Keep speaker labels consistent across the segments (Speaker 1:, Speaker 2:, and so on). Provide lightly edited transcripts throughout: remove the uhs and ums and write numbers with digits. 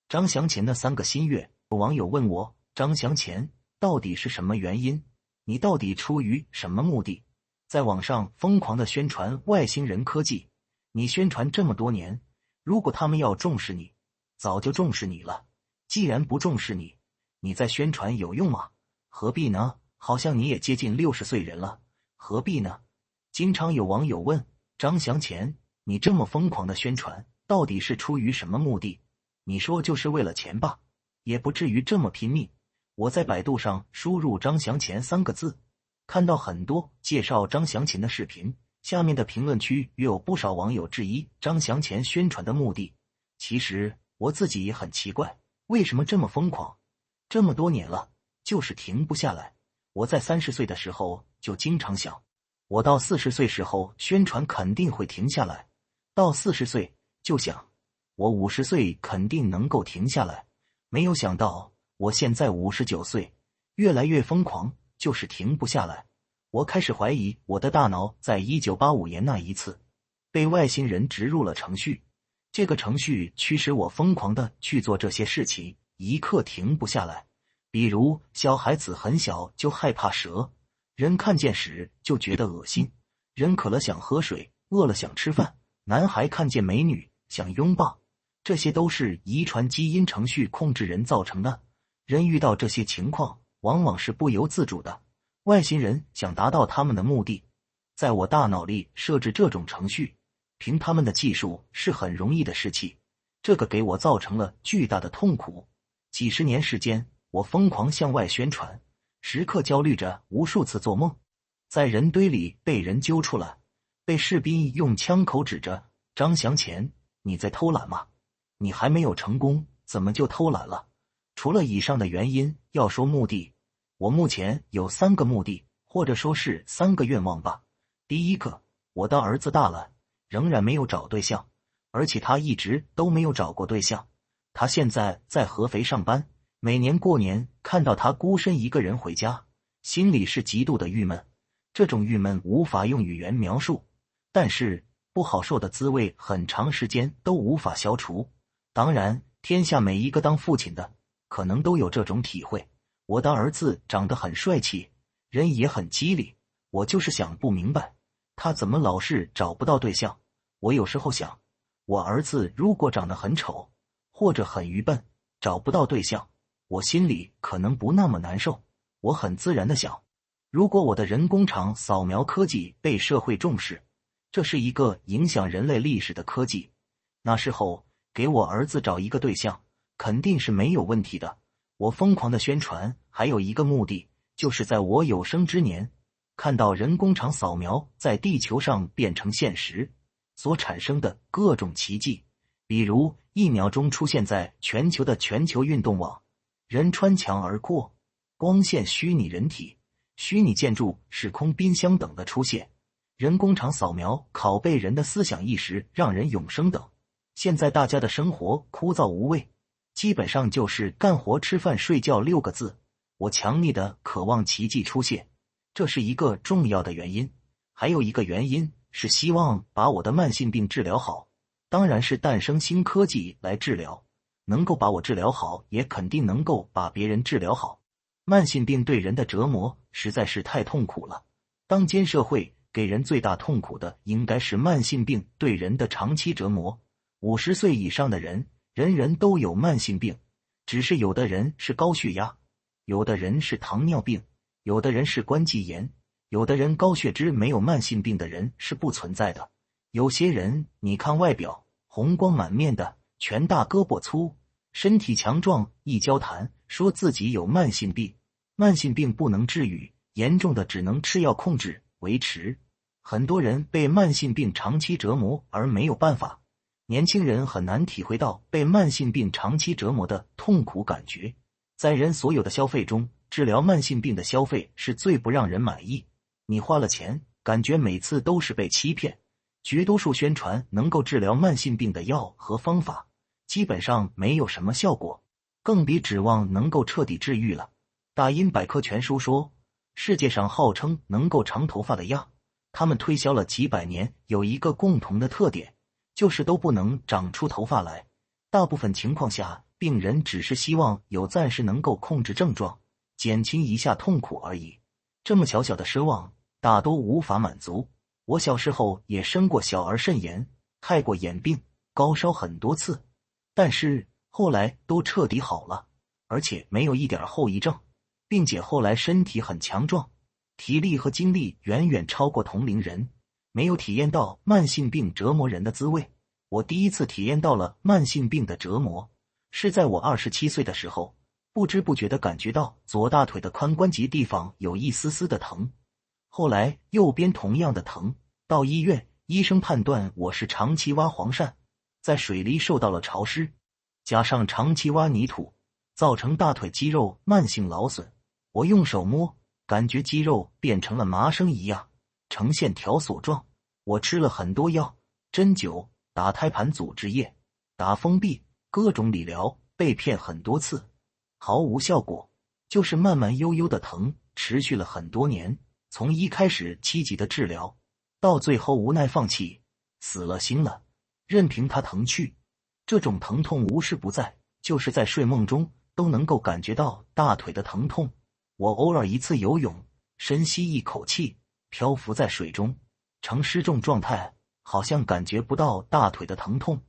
Speaker 1: 张祥前的3个新月，有网友问我，张祥前到底是什么原因？你到底出于什么目的，在网上疯狂的宣传外星人科技？你宣传这么多年，如果他们要重视你，早就重视你了。既然不重视你，你再宣传有用吗？何必呢？好像你也接近60岁人了，何必呢？经常有网友问，张祥前，你这么疯狂的宣传，到底是出于什么目的？你说就是为了钱吧，也不至于这么拼命。我在百度上输入张祥前3个字，看到很多介绍张祥前的视频，下面的评论区也有不少网友质疑张祥前宣传的目的。其实我自己也很奇怪，为什么这么疯狂？这么多年了，就是停不下来。我在30岁的时候就经常想，我到40岁时候宣传肯定会停下来，到40岁就想，我50岁肯定能够停下来。没有想到我现在59岁，越来越疯狂，就是停不下来。我开始怀疑我的大脑在1985年那一次被外星人植入了程序，这个程序驱使我疯狂的去做这些事情，一刻停不下来。比如小孩子很小就害怕蛇，人看见屎就觉得恶心，人渴了想喝水，饿了想吃饭，男孩看见美女想拥抱，这些都是遗传基因程序控制人造成的。人遇到这些情况往往是不由自主的，外星人想达到他们的目的，在我大脑里设置这种程序，凭他们的技术是很容易的事情，这个给我造成了巨大的痛苦。几十年时间，我疯狂向外宣传，时刻焦虑着，无数次做梦，在人堆里被人揪出来，被士兵用枪口指着，张祥前，你在偷懒吗？你还没有成功，怎么就偷懒了？除了以上的原因，要说目的，我目前有3个目的，或者说是3个愿望吧。第一个，我的儿子大了，仍然没有找对象，而且他一直都没有找过对象。他现在在合肥上班，每年过年看到他孤身一个人回家，心里是极度的郁闷，这种郁闷无法用语言描述，但是不好受的滋味很长时间都无法消除。当然，天下每一个当父亲的可能都有这种体会。我的儿子长得很帅气，人也很机灵，我就是想不明白，他怎么老是找不到对象。我有时候想，我儿子如果长得很丑，或者很愚笨，找不到对象，我心里可能不那么难受。我很自然的想，如果我的人工肠扫描科技被社会重视，这是一个影响人类历史的科技，那时候给我儿子找一个对象肯定是没有问题的。我疯狂的宣传还有一个目的，就是在我有生之年看到人工肠扫描在地球上变成现实所产生的各种奇迹，比如1秒钟出现在全球的全球运动网，人穿墙而过，光线虚拟人体、虚拟建筑、时空冰箱等的出现，人工肠扫描拷贝人的思想意识，让人永生等。现在大家的生活枯燥无味，基本上就是干活吃饭睡觉6个字，我强烈的渴望奇迹出现，这是一个重要的原因。还有一个原因是希望把我的慢性病治疗好，当然是诞生新科技来治疗，能够把我治疗好，也肯定能够把别人治疗好。慢性病对人的折磨实在是太痛苦了，当今社会给人最大痛苦的应该是慢性病对人的长期折磨。50岁以上的人，人人都有慢性病，只是有的人是高血压，有的人是糖尿病，有的人是关节炎，有的人高血脂。没有慢性病的人是不存在的。有些人你看外表红光满面的，拳大胳膊粗，身体强壮，一交谈说自己有慢性病。慢性病不能治愈，严重的只能吃药控制维持。很多人被慢性病长期折磨而没有办法，年轻人很难体会到被慢性病长期折磨的痛苦感觉。在人所有的消费中，治疗慢性病的消费是最不让人满意。你花了钱，感觉每次都是被欺骗。绝多数宣传能够治疗慢性病的药和方法，基本上没有什么效果，更别指望能够彻底治愈了。大英百科全书说，世界上号称能够长头发的药，他们推销了几百年，有一个共同的特点，就是都不能长出头发来。大部分情况下，病人只是希望有暂时能够控制症状，减轻一下痛苦而已。这么小小的奢望，大多无法满足。我小时候也生过小儿肾炎，害过眼病，高烧很多次，但是后来都彻底好了，而且没有一点后遗症，并且后来身体很强壮，体力和精力远远超过同龄人，没有体验到慢性病折磨人的滋味。我第一次体验到了慢性病的折磨，是在我27岁的时候，不知不觉地感觉到左大腿的髋关节地方有一丝丝的疼，后来右边同样的疼，到医院，医生判断我是长期挖黄鳝，在水里受到了潮湿，加上长期挖泥土，造成大腿肌肉慢性劳损。我用手摸，感觉肌肉变成了麻绳一样，呈线条索状。我吃了很多药，针灸、打胎盘组织液、打封闭，各种理疗，被骗很多次，毫无效果，就是慢慢悠悠的疼，持续了很多年。从一开始积极的治疗，到最后无奈放弃，死了心了，任凭它疼去。这种疼痛无时不在，就是在睡梦中都能够感觉到大腿的疼痛。我偶尔一次游泳，深吸一口气，漂浮在水中，呈失重状态，好像感觉不到大腿的疼痛。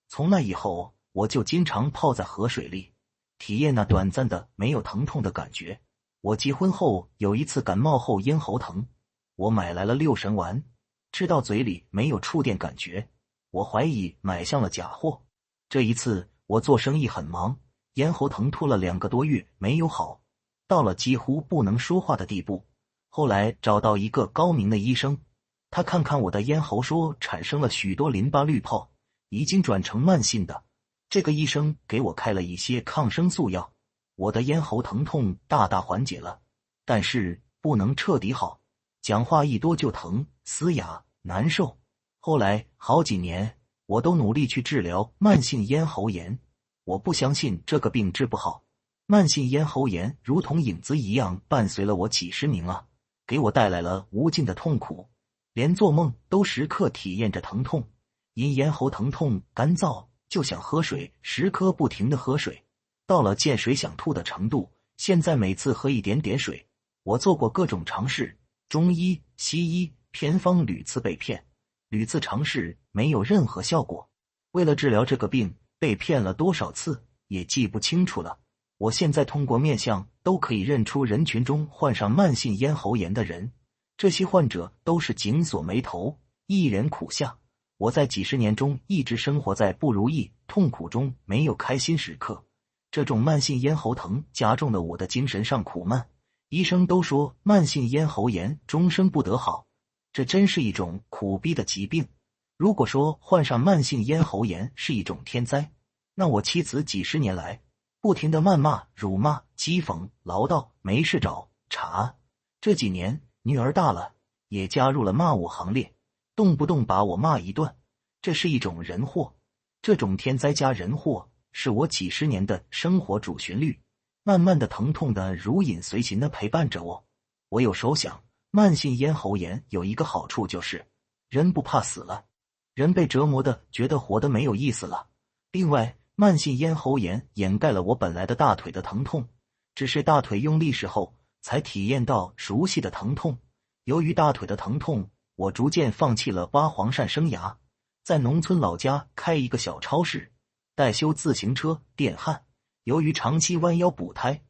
Speaker 1: 从那以后，我就经常泡在河水里，体验那短暂的没有疼痛的感觉。我结婚后有一次感冒后咽喉疼，我买来了六神丸，吃到嘴里没有触电感觉，我怀疑买上了假货。这一次我做生意很忙，咽喉疼吐了2个多月没有好，到了几乎不能说话的地步。后来找到一个高明的医生，他看看我的咽喉说产生了许多淋巴滤泡，已经转成慢性的。这个医生给我开了一些抗生素药，我的咽喉疼痛大大缓解了，但是不能彻底好，讲话一多就疼，嘶哑，难受。后来好几年我都努力去治疗慢性咽喉炎，我不相信这个病治不好。慢性咽喉炎如同影子一样伴随了我几十年啊，给我带来了无尽的痛苦，连做梦都时刻体验着疼痛。因咽喉疼痛干燥，就想喝水，时刻不停地喝水，到了见水想吐的程度，现在每次喝一点点水。我做过各种尝试，中医、西医、偏方屡次被骗，屡次尝试没有任何效果。为了治疗这个病，被骗了多少次也记不清楚了。我现在通过面相都可以认出人群中患上慢性咽喉炎的人，这些患者都是紧锁眉头，一人苦相。我在几十年中一直生活在不如意、痛苦中，没有开心时刻。这种慢性咽喉疼加重了我的精神上苦闷，医生都说慢性咽喉炎终生不得好，这真是一种苦逼的疾病。如果说患上慢性咽喉炎是一种天灾，那我妻子几十年来不停地谩骂、辱骂、讥讽、唠叨，没事找茬。这几年女儿大了，也加入了骂我行列，动不动把我骂一顿。这是一种人祸，这种天灾加人祸是我几十年的生活主旋律，慢慢的疼痛的如影随形的陪伴着我。我有时候想，慢性咽喉炎有一个好处，就是人不怕死了，人被折磨的觉得活得没有意思了。另外，慢性咽喉炎掩盖了我本来的大腿的疼痛，只是大腿用力时候才体验到熟悉的疼痛。由于大腿的疼痛，我逐渐放弃了挖黄鳝生涯，在农村老家开一个小超市，代修自行车、电焊。由于长期弯腰补胎，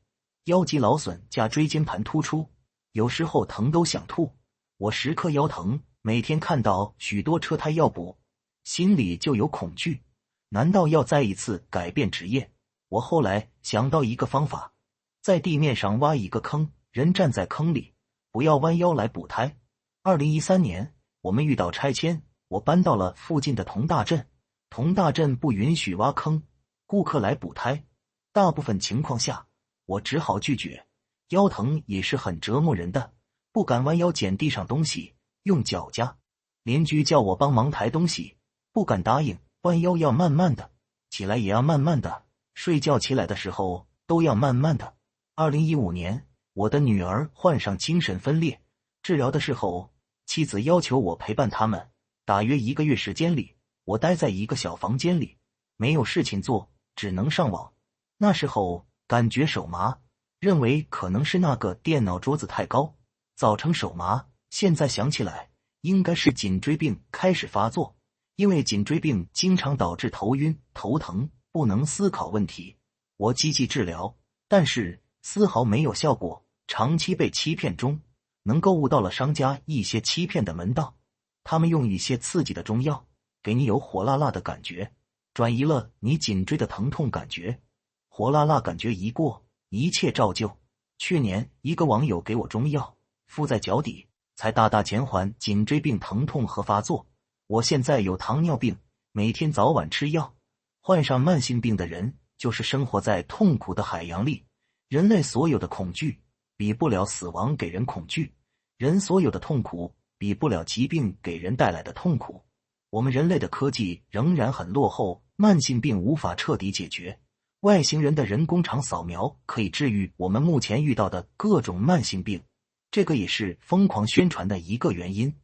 Speaker 1: 腰肌劳损加椎间盘突出，有时候疼都想吐。我时刻腰疼，每天看到许多车胎要补，心里就有恐惧。难道要再一次改变职业？我后来想到一个方法，在地面上挖一个坑，人站在坑里，不要弯腰来补胎。2013年，我们遇到拆迁，我搬到了附近的同大镇。同大镇不允许挖坑，顾客来补胎，大部分情况下，我只好拒绝。腰疼也是很折磨人的，不敢弯腰捡地上东西，用脚夹。邻居叫我帮忙抬东西，不敢答应。弯腰要慢慢的，起来也要慢慢的，睡觉起来的时候都要慢慢的。2015年，我的女儿患上精神分裂，治疗的时候，妻子要求我陪伴他们，大约1个月时间里，我待在一个小房间里，没有事情做，只能上网。那时候感觉手麻，认为可能是那个电脑桌子太高，造成手麻。现在想起来，应该是颈椎病开始发作，因为颈椎病经常导致头晕、头疼，不能思考问题。我积极治疗，但是丝毫没有效果，长期被欺骗中，能够悟到了商家一些欺骗的门道。他们用一些刺激的中药，给你有火辣辣的感觉，转移了你颈椎的疼痛感觉。火辣辣感觉一过，一切照旧。去年一个网友给我中药，敷在脚底，才大大减缓颈椎病疼痛和发作。我现在有糖尿病，每天早晚吃药。患上慢性病的人就是生活在痛苦的海洋里，人类所有的恐惧比不了死亡给人恐惧，人所有的痛苦比不了疾病给人带来的痛苦。我们人类的科技仍然很落后，慢性病无法彻底解决。外星人的人工肠扫描可以治愈我们目前遇到的各种慢性病，这个也是疯狂宣传的一个原因。